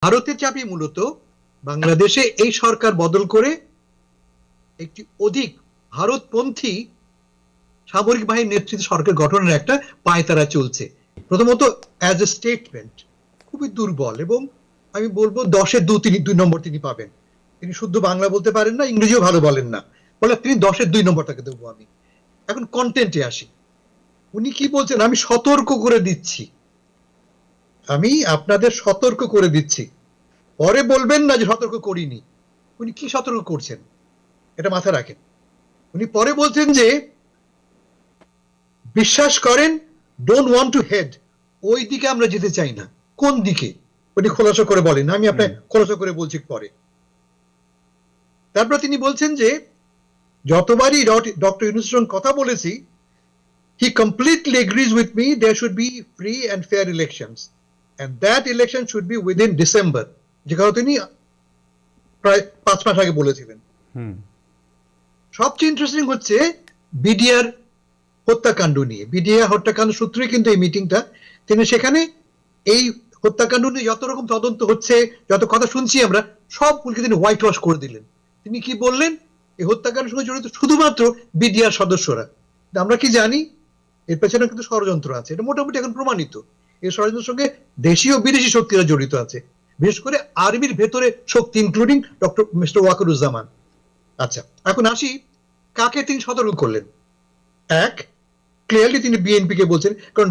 ভারতের চাপই মূলত বাংলাদেশে এই সরকার বদল করে একটি অধিক ভারতপন্থী সামরিক বাহিনীর নেতৃত্বে সরকার গঠনের একটা পায়তারা চলছে। প্রথমত অ্যাজ এ স্টেটমেন্ট খুবই দুর্বল, এবং আমি বলবো 10-এ 2 নম্বর তিনি পাবেন। তিনি শুদ্ধ বাংলা বলতে পারেন না, ইংরেজিও ভালো বলেন না, বলে তিনি 10-এ 2 নম্বর তাকে দেবো আমি। এখন কন্টেন্টে আসি। উনি কি বলছেন? আমি সতর্ক করে দিচ্ছি, আমি আপনাদের সতর্ক করে দিচ্ছি, পরে বলবেন না যে সতর্ক করিনি। উনি কি সতর্ক করছেন এটা মাথায় রাখেন। উনি পরে বলছেন যে বিশ্বাস করেন, ডোন্ট ওয়ান্ট টু হেড, ওই দিকে আমরা যেতে চাই না। কোন দিকে উনি খোলাসা করে বলেন, আমি আপনাকে খোলাসা করে বলছি পরে। তারপর তিনি বলছেন যে যতবারই ডক্টর ইউনূসের সঙ্গে কথা বলেছি, he completely agrees with me there should be free and fair elections and that election should be within December, যে কথা তিনি প্রায় 5 মাস আগে বলেছিলেন। সবচেয়ে ইন্টারেস্টিং হচ্ছে বিডিআর হত্যাকাণ্ড নিয়ে। বিডিআর হত্যাকাণ্ড সূত্রে কিন্তু এই মিটিংটা, তিনি সেখানে এই হত্যাকাণ্ড নিয়ে যত রকম তদন্ত হচ্ছে, যত কথা শুনছি আমরা, সবগুলোকে তিনি হোয়াইট ওয়াশ করে দিলেন। তিনি কি বললেন? এই হত্যাকাণ্ডের সঙ্গে জড়িত শুধুমাত্র বিডিআর সদস্যরা। আমরা কি জানি এর পেছনে কিন্তু ষড়যন্ত্র আছে, এটা মোটামুটি এখন প্রমাণিত। এই ষড়যন্ত্রের সঙ্গে দেশীয় বিদেশি শক্তিরা জড়িত আছে, বিশেষ করে আর্মির ভেতরে শক্তি, ইনক্লুডিং ডক্টর মিস্টার ওয়াকারুজ্জামান। আচ্ছা, এখন আসি কাকে তিনি সতর্ক করলেন। এক, ক্লিয়ারলি তিনি বিএনপি কে বলছেন, কারণ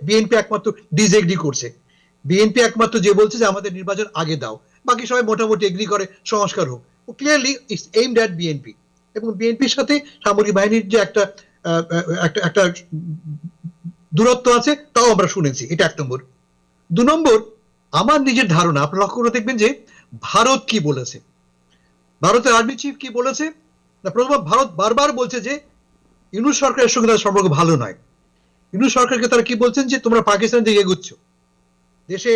বিএনপি একমাত্র ডিসএগ্রি করছে। বিএনপি একমাত্র যে বলছে যে আমাদের নির্বাচন আগে দাও, বাকি সবাই মোটামুটি এগ্রি করে সংস্কার হোক। ও clearly it's aimed at BNP, এবং বিএনপির সাথে সামরিক বাহিনীর যে একটা একটা দূরত্ব আছে তাও আমরা শুনেছি। এটা 1 নম্বর। 2 নম্বর, আমার নিজের ধারণা, আপনি লক্ষ্য করে দেখবেন যে ভারত কি বলেছে, ভারতের আর্মি চিফ কি বলেছে না। প্রথম, ভারত বারবার বলছে যে ইউনূস সরকারের সঙ্গে তাদের সম্পর্ক ভালো নয়। ইউনূস সরকারকে তারা কি বলছেন? যে তোমরা পাকিস্তান দিকে এগুচ্ছ, দেশে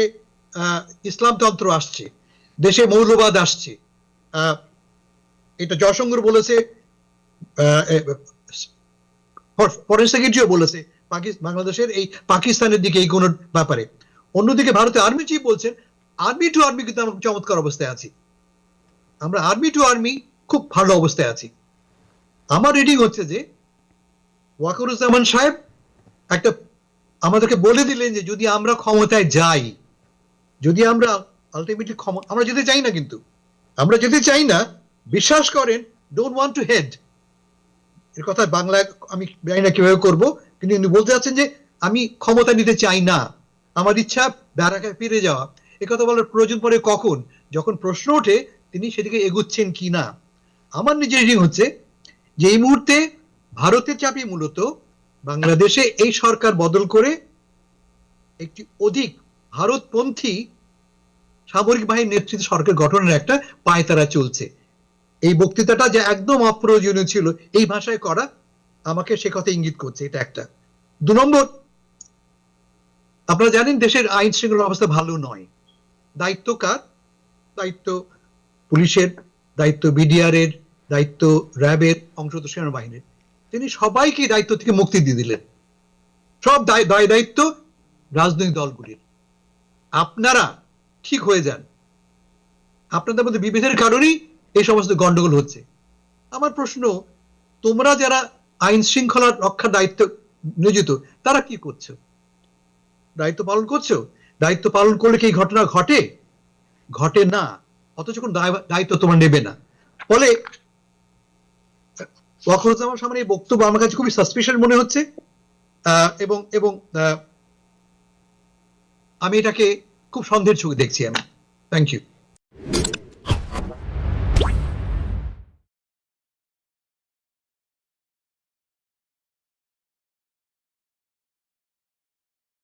ইসলামতন্ত্র আসছে, দেশে মৌলবাদ আসছে। এটা জয়শঙ্কর বলেছে, ফরেন সেক্রেটারিও বলেছে বাংলাদেশের এই পাকিস্তানের দিকে এই কোন ব্যাপারে। অন্যদিকে ভারতের আর্মি চিফ বলছেন আর্মি টু আর্মি কিন্তু আমরা চমৎকার অবস্থায় আছি, আমরা আর্মি টু আর্মি খুব ভালো অবস্থায় আছি। আমার রিডিং হচ্ছে যে ওয়াকারুজ্জামান সাহেব একটা আমাদেরকে বলে দিলেন যে যদি আমরা ক্ষমতায় যাই, যদি আমরা আলটিমেটলি আমরা যেতে চাই না, কিন্তু আমরা যেতে চাই না, বিশ্বাস করেন, ডোন্ট ওয়ান্ট টু হেড। এর কথা বাংলায় আমি জানি না কিভাবে করবো, কিন্তু উনি বলতে চাচ্ছেন যে আমি ক্ষমতা নিতে চাই না, আমার ইচ্ছা ব্যারাকে ফিরে যাওয়া। এ কথা বলার প্রয়োজন পড়ে কখন? যখন প্রশ্ন ওঠে তিনি সেদিকে এগুচ্ছেন কি না। আমার নিজের রিডিং হচ্ছে যে এই মুহূর্তে ভারতের চাপই মূলত বাংলাদেশে এই সরকার বদল করে একটি অধিক ভারতপন্থী সামরিক বাহিনীর নেতৃত্বে সরকার গঠনের একটা পায়তারা চলছে। এই বক্তৃতাটা যে একদম অপ্রয়োজনীয় ছিল এই ভাষায় করা, আমাকে সে কথা ইঙ্গিত করছে। এটা একটা। 2 নম্বর, আপনারা জানেন দেশের আইন শৃঙ্খলা অবস্থা ভালো নয়। দায়িত্ব কার? দায়িত্ব পুলিশের, দায়িত্ব বিডিআর এর, দায়িত্ব র্যাবের, অংশত সেনাবাহিনীর। তিনি সবাইকে দায়িত্ব থেকে মুক্তি দিয়ে দিলেন। সব দায়িত্ব রাজনৈতিক দলগুলির। আপনারা ঠিক হয়ে যান, আপনাদের মধ্যে বিভেদের কারণেই এই সমস্ত গন্ডগোল হচ্ছে। আমার প্রশ্ন, তোমরা যারা আইন শৃঙ্খলা রক্ষার দায়িত্ব নিয়োজিত, তারা কি করছো? দায়িত্ব পালন করছো? দায়িত্ব পালন করলে কি এই ঘটনা ঘটে? ঘটে না। অথচ কোন দায়িত্ব তোমরা নেবে না। ফলে ওয়াকারুজ্জামান সামনে এই বক্তব্য আমার কাছে খুবই সাসপিশিয়াস মনে হচ্ছে, এবং আমি এটাকে খুব সন্দেহের চোখে দেখছি আমি। Thank you.